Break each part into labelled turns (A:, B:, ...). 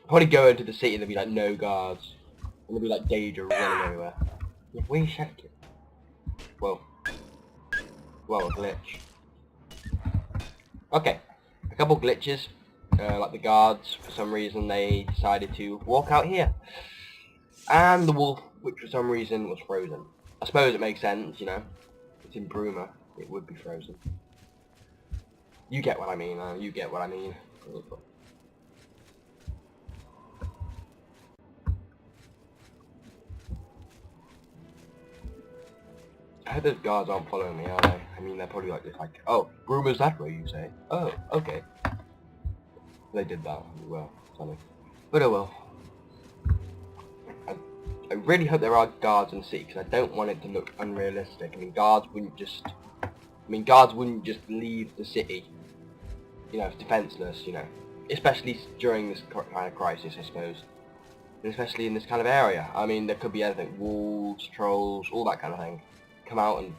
A: Probably go into the city and there'll be like no guards. And there'll be like Daedra running everywhere. Yeah, where are you shaking? Whoa. Whoa, a glitch. Okay. A couple glitches. Like the guards, for some reason they decided to walk out here. And the wolf, which for some reason was frozen. I suppose it makes sense, you know. It's in Bruma. It would be frozen. You get what I mean, you get what I mean. I hope those guards aren't following me, are they? I mean, they're probably like this, like, oh, Bruma's that way, you say? Oh, okay. They did that, well, something. But oh well. I really hope there are guards in the city, because I don't want it to look unrealistic. I mean, guards wouldn't just leave the city, you know, defenseless, you know. Especially during this kind of crisis, I suppose. And especially in this kind of area. I mean, there could be anything. Wolves, trolls, all that kind of thing. Come out and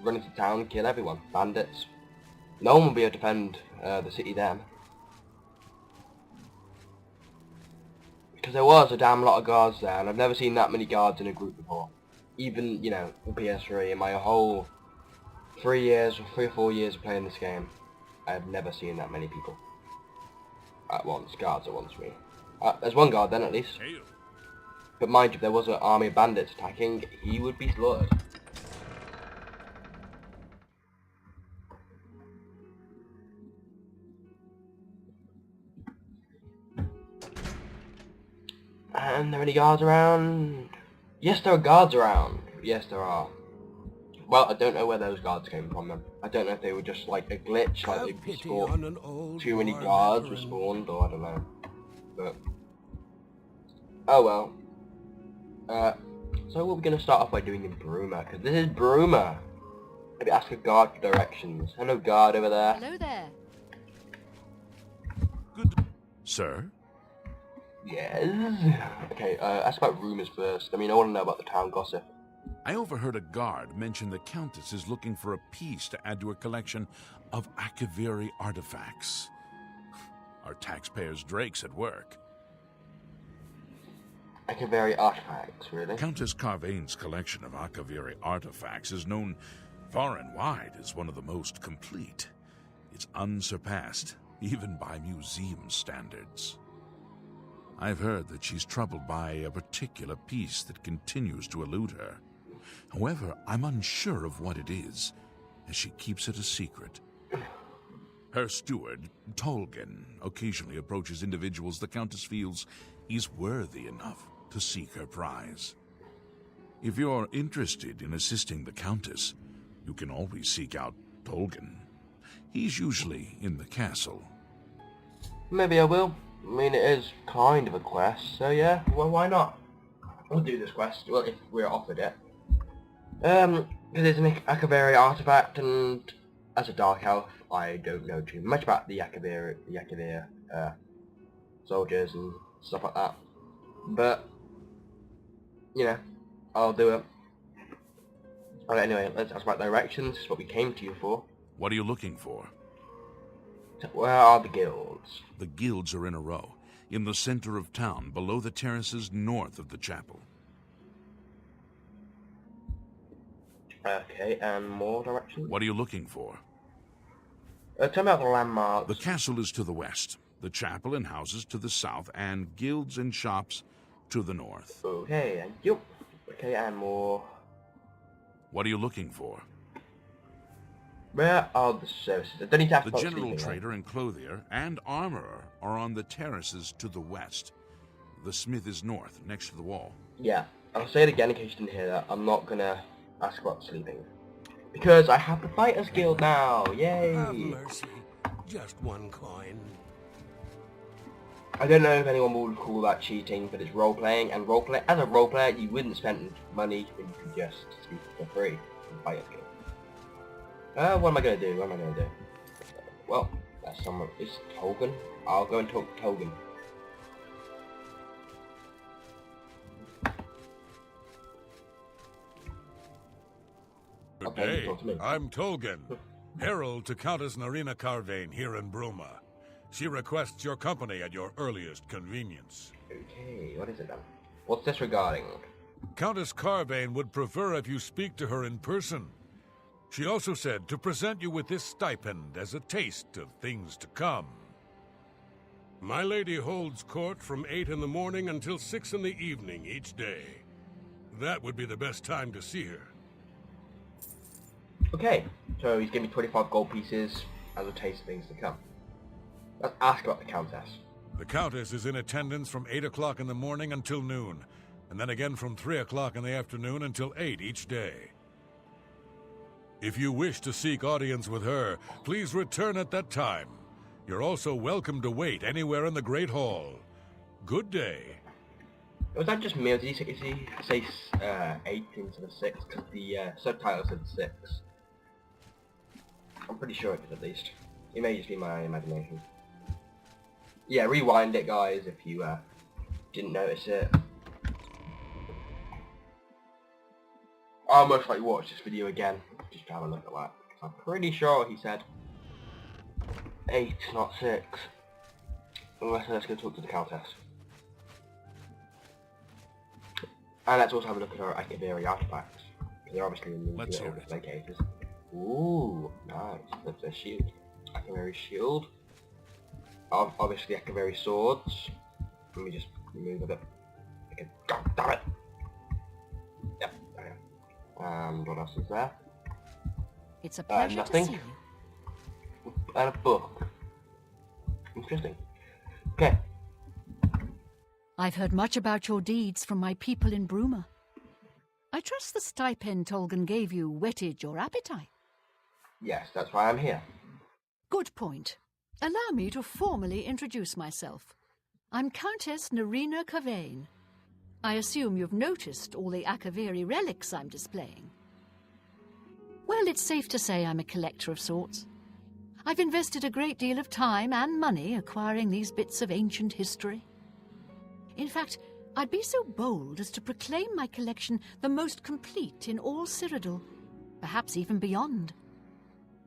A: run into town and kill everyone. Bandits. No one will be able to defend the city then. Because there was a damn lot of guards there, and I've never seen that many guards in a group before. Even, you know, on PS3, in my whole 3 or 4 years of playing this game, I have never seen that many people. At once, guards at once, me. There's one guard then, at least. But mind you, if there was an army of bandits attacking, he would be slaughtered. And are there any guards around? Yes, there are guards around. Yes, there are. Well, I don't know where those guards came from then. I don't know if they were just like a glitch, like they spawned, too many guards were spawned, or I don't know. But oh well. So what we're gonna start off by doing in Bruma, because this is Bruma. Maybe ask a guard for directions. Hello, guard over there.
B: Hello there.
C: Good, sir.
A: Yes. Okay. Ask about rumors first. I mean, I want to know about the town gossip.
C: I overheard a guard mention the Countess is looking for a piece to add to her collection of Akaviri artifacts. Our taxpayers' Drake's at work.
A: Akaviri artifacts, really?
C: Countess Carvane's collection of Akaviri artifacts is known far and wide as one of the most complete. It's unsurpassed, even by museum standards. I've heard that she's troubled by a particular piece that continues to elude her. However, I'm unsure of what it is, as she keeps it a secret. Her steward, Tolgan, occasionally approaches individuals the Countess feels is worthy enough to seek her prize. If you're interested in assisting the Countess, you can always seek out Tolgan. He's usually in the castle.
A: Maybe I will. I mean, it is kind of a quest, so yeah, well, why not? We'll do this quest, well, if we're offered it. Because it's an Akaviri artifact, and as a Dark Elf, I don't know too much about the Akaviri soldiers and stuff like that. But, you know, I'll do it. Alright, anyway, let's ask about directions. This is what we came to you for.
C: What are you looking for?
A: Where are the guilds?
C: The guilds are in a row, in the center of town, below the terraces north of the chapel.
A: Okay, and more directions?
C: What are you looking for?
A: Tell me about the landmarks.
C: The castle is to the west, the chapel and houses to the south, and guilds and shops to the north.
A: Okay, and you. Okay, and more.
C: What are you looking for?
A: Where are the services? I don't need to ask
C: The
A: about
C: general
A: sleeping,
C: trader and clothier and armorer are on the terraces to the west. The smith is north, next to the wall.
A: Yeah, I'll say it again in case you didn't hear that. I'm not gonna ask about sleeping. Because I have the Fighters Guild now! Yay!
D: Have mercy. Just one coin.
A: I don't know if anyone would call that cheating, but it's role-playing, and as a role-player, you wouldn't spend money when you could just sleep for free in the Fighters Guild. What am I gonna do? Well, that's someone. It's Tolgan. I'll go and talk to Tolgan.
E: Good day. I'm Tolgan, herald to Countess Narina Carvane here in Bruma. She requests your company at your earliest convenience.
A: Okay, what is it then? What's this regarding?
E: Countess Carvane would prefer if you speak to her in person. She also said to present you with this stipend as a taste of things to come. My lady holds court from 8 in the morning until 6 in the evening each day. That would be the best time to see her.
A: Okay, so he's giving me 25 gold pieces as a taste of things to come. Let's ask about the Countess.
E: The Countess is in attendance from 8 o'clock in the morning until noon, and then again from 3 o'clock in the afternoon until 8 each day. If you wish to seek audience with her, please return at that time. You're also welcome to wait anywhere in the Great Hall. Good day.
A: Was that just me, or did he say 8 instead of 6? Because the subtitle said 6. I'm pretty sure it did at least. It may just be my imagination. Yeah, rewind it guys if you didn't notice it. I'll most likely watch this video again, just to have a look at that. I'm pretty sure he said 8, not 6. Let's go talk to the Countess. And let's also have a look at our Akaviri artifacts. They're obviously in the locators. Ooh, nice. That's a shield. Akaviri shield. Obviously Akaviri swords. Let me just remove a bit. Okay. God damn it! Yep, there we go. And what else is there?
B: It's a pleasure
A: nothing.
B: to see you.
A: And a book. Interesting. Okay.
B: I've heard much about your deeds from my people in Bruma. I trust the stipend Tolgan gave you whetted your appetite.
A: Yes, that's why I'm here.
B: Good point. Allow me to formally introduce myself. I'm Countess Nerina Carvane. I assume you've noticed all the Akaviri relics I'm displaying. Well, it's safe to say I'm a collector of sorts. I've invested a great deal of time and money acquiring these bits of ancient history. In fact, I'd be so bold as to proclaim my collection the most complete in all Cyrodiil, perhaps even beyond.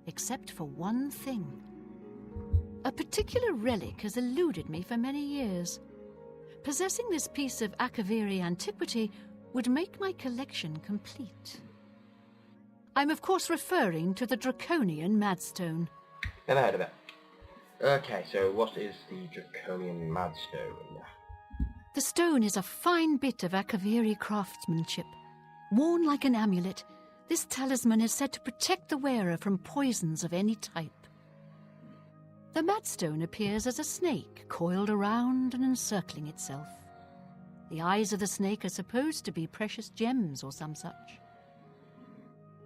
B: Except for one thing. A particular relic has eluded me for many years. Possessing this piece of Akaviri antiquity would make my collection complete. I'm of course referring to the Draconian Madstone.
A: Never heard of it. Okay, so what is the Draconian Madstone?
B: The stone is a fine bit of Akaviri craftsmanship. Worn like an amulet, this talisman is said to protect the wearer from poisons of any type. The Madstone appears as a snake coiled around and encircling itself. The eyes of the snake are supposed to be precious gems or some such.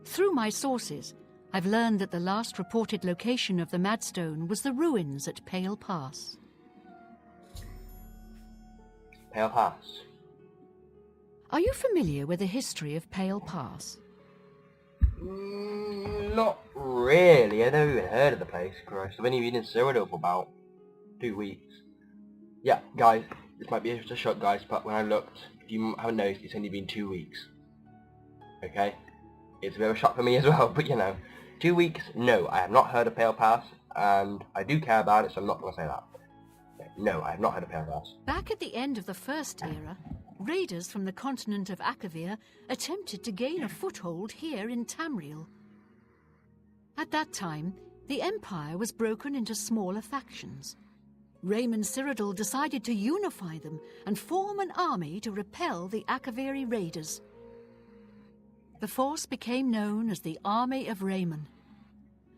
B: Through my sources, I've learned that the last reported location of the Madstone was the ruins at Pale Pass.
A: Pale Pass.
B: Are you familiar with the history of Pale Pass?
A: Not really. I've never even heard of the place, Christ. I've only been in Cyrodiil for about 2 weeks. Yeah, guys, this might be just a shock, guys, but when I looked, if you haven't noticed, it's only been 2 weeks. Okay? It's a bit of a shock for me as well, but you know. 2 weeks? No, I have not heard of Pale Pass, and I do care about it, so I'm not going to say that. No, I have not heard of Pale Pass.
B: Back at the end of the First Era, raiders from the continent of Akavir attempted to gain a foothold here in Tamriel. At that time, the Empire was broken into smaller factions. Raymond Cyrodiil decided to unify them and form an army to repel the Akaviri raiders. The force became known as the Army of Raymond.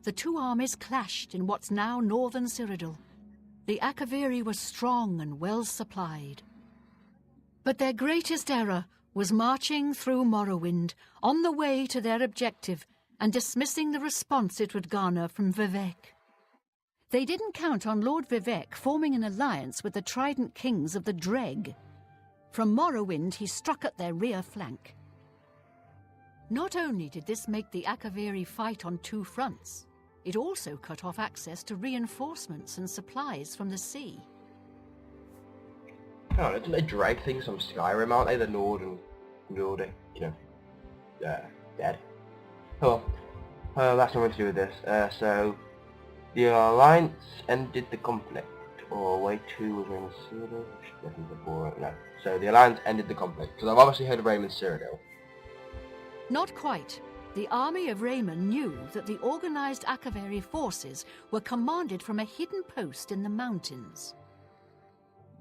B: The two armies clashed in what's now northern Cyrodiil. The Akaviri were strong and well supplied. But their greatest error was marching through Morrowind on the way to their objective and dismissing the response it would garner from Vivek. They didn't count on Lord Vivek forming an alliance with the Trident Kings of the Dreg. From Morrowind he struck at their rear flank. Not only did this make the Akaviri fight on 2 fronts, it also cut off access to reinforcements and supplies from the sea.
A: Oh, didn't they drag things from Skyrim, aren't they? The Nordic, you know, dead. Oh, that's nothing to do with this. So, the Alliance ended the conflict. Or Wave 2 was Raymond Cyrodiil? Definitely before. No. So the Alliance ended the conflict. Because I've obviously heard of Raymond Cyrodiil.
B: Not quite. The army of Raymond knew that the organized Akaveri forces were commanded from a hidden post in the mountains.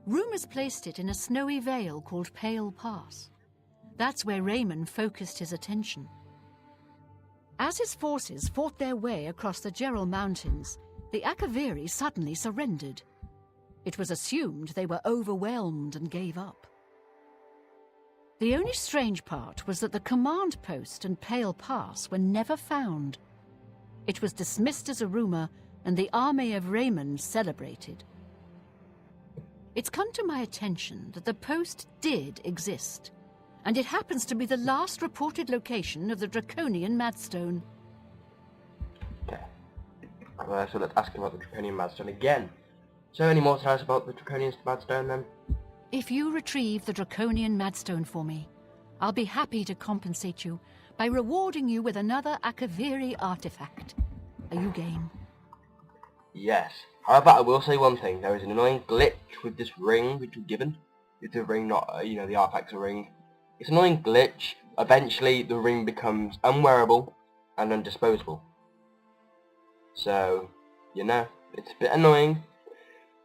B: Rumors placed it in a snowy vale called Pale Pass. That's where Raymond focused his attention. As his forces fought their way across the Gerald Mountains, the Akaveri suddenly surrendered. It was assumed they were overwhelmed and gave up. The only strange part was that the command post and Pale Pass were never found. It was dismissed as a rumor, and the army of Raymond celebrated. It's come to my attention that the post did exist, and it happens to be the last reported location of the Draconian Madstone.
A: Okay. So let's ask about the Draconian Madstone again. So any more to tell us about the Draconian Madstone then?
B: If you retrieve the Draconian Madstone for me, I'll be happy to compensate you by rewarding you with another Akaveri artifact. Are you game?
A: Yes. However, I will say one thing. There is an annoying glitch with this ring which was given. It's a ring, not, the artifact's a ring. It's an annoying glitch. Eventually, the ring becomes unwearable and undisposable. So, it's a bit annoying.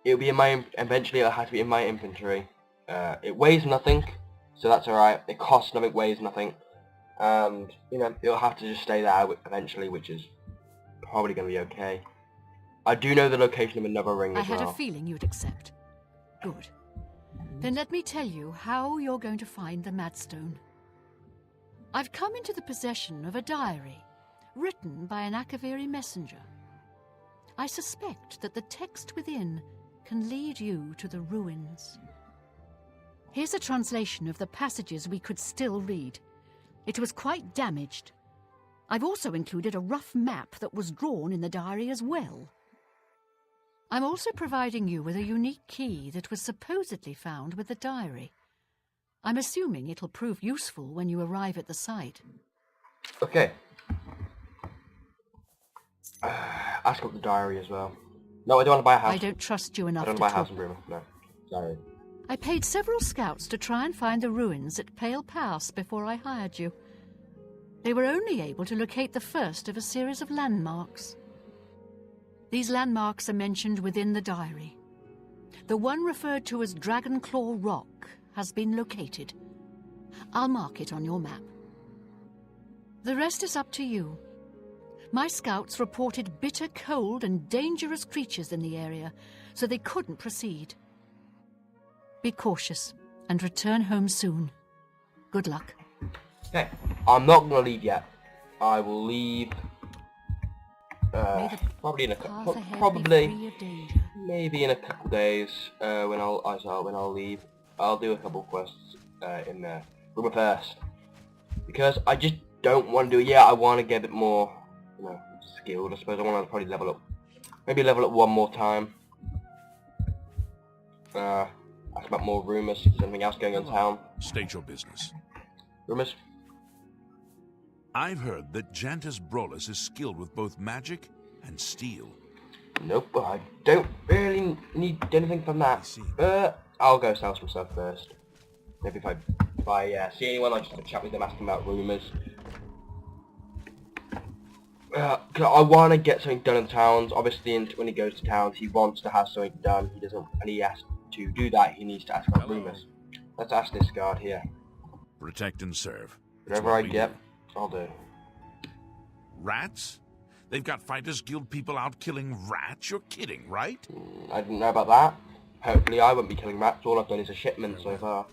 A: It'll be in my, eventually it'll have to be in my inventory. It weighs nothing, so that's alright. It costs nothing, weighs nothing. And, it'll have to just stay there eventually, which is probably going to be okay. I do know the location of another ring as well.
B: I had a feeling you'd accept. Good. Then let me tell you how you're going to find the Madstone. I've come into the possession of a diary, written by an Akaveri messenger. I suspect that the text within can lead you to the ruins. Here's a translation of the passages we could still read. It was quite damaged. I've also included a rough map that was drawn in the diary as well. I'm also providing you with a unique key that was supposedly found with the diary. I'm assuming it'll prove useful when you arrive at the site.
A: Okay. Ask about the diary as well. No, I don't want to buy a house.
B: I don't trust you enough
A: I don't
B: to
A: want to buy a
B: talk.
A: house in Bruma. No. Diary.
B: I paid several scouts to try and find the ruins at Pale Pass before I hired you. They were only able to locate the first of a series of landmarks. These landmarks are mentioned within the diary. The one referred to as Dragonclaw Rock has been located. I'll mark it on your map. The rest is up to you. My scouts reported bitter cold and dangerous creatures in the area, so they couldn't proceed. Be cautious and return home soon. Good luck.
A: Okay. I'm not going to leave yet. I will leave... probably in a couple... maybe in a couple days. When I'll leave. I'll do a couple quests in the Bruma first. Because I just don't want to do it yet. I want to get a bit more... skilled. I suppose I want to probably level up. Maybe level up one more time. Ask about more rumours. Is there anything else going on in town?
C: State your business.
A: Rumours?
C: I've heard that Jantis Brolus is skilled with both magic and steel.
A: Nope, I don't really need anything from that. I'll go sell some stuff first. Maybe if I see anyone, I'll just have a chat with them, asking about rumours. I want to get something done in towns. Obviously, when he goes to towns, he wants to have something done. He doesn't, and he has to do that. He needs to ask about rumours. Let's ask this guard here.
C: Protect and serve.
A: Whatever I get, I'll do.
C: Rats? They've got Fighters Guild people out killing rats? You're kidding, right?
A: I didn't know about that. Hopefully I won't be killing rats. All I've done is a shipment so far.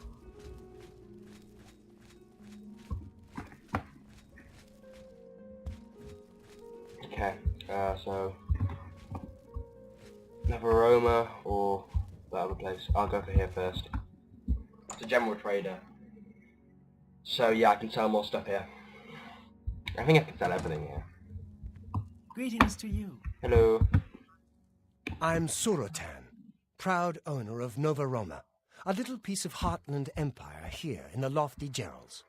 A: Okay, so... Navaroma or that other place. I'll go for here first. It's a general trader. So yeah, I can sell more stuff here. I think I can sell everything here.
F: Greetings to you.
A: Hello.
F: I'm Surotan, proud owner of Nova Roma, a little piece of Heartland Empire here in the lofty Gerals.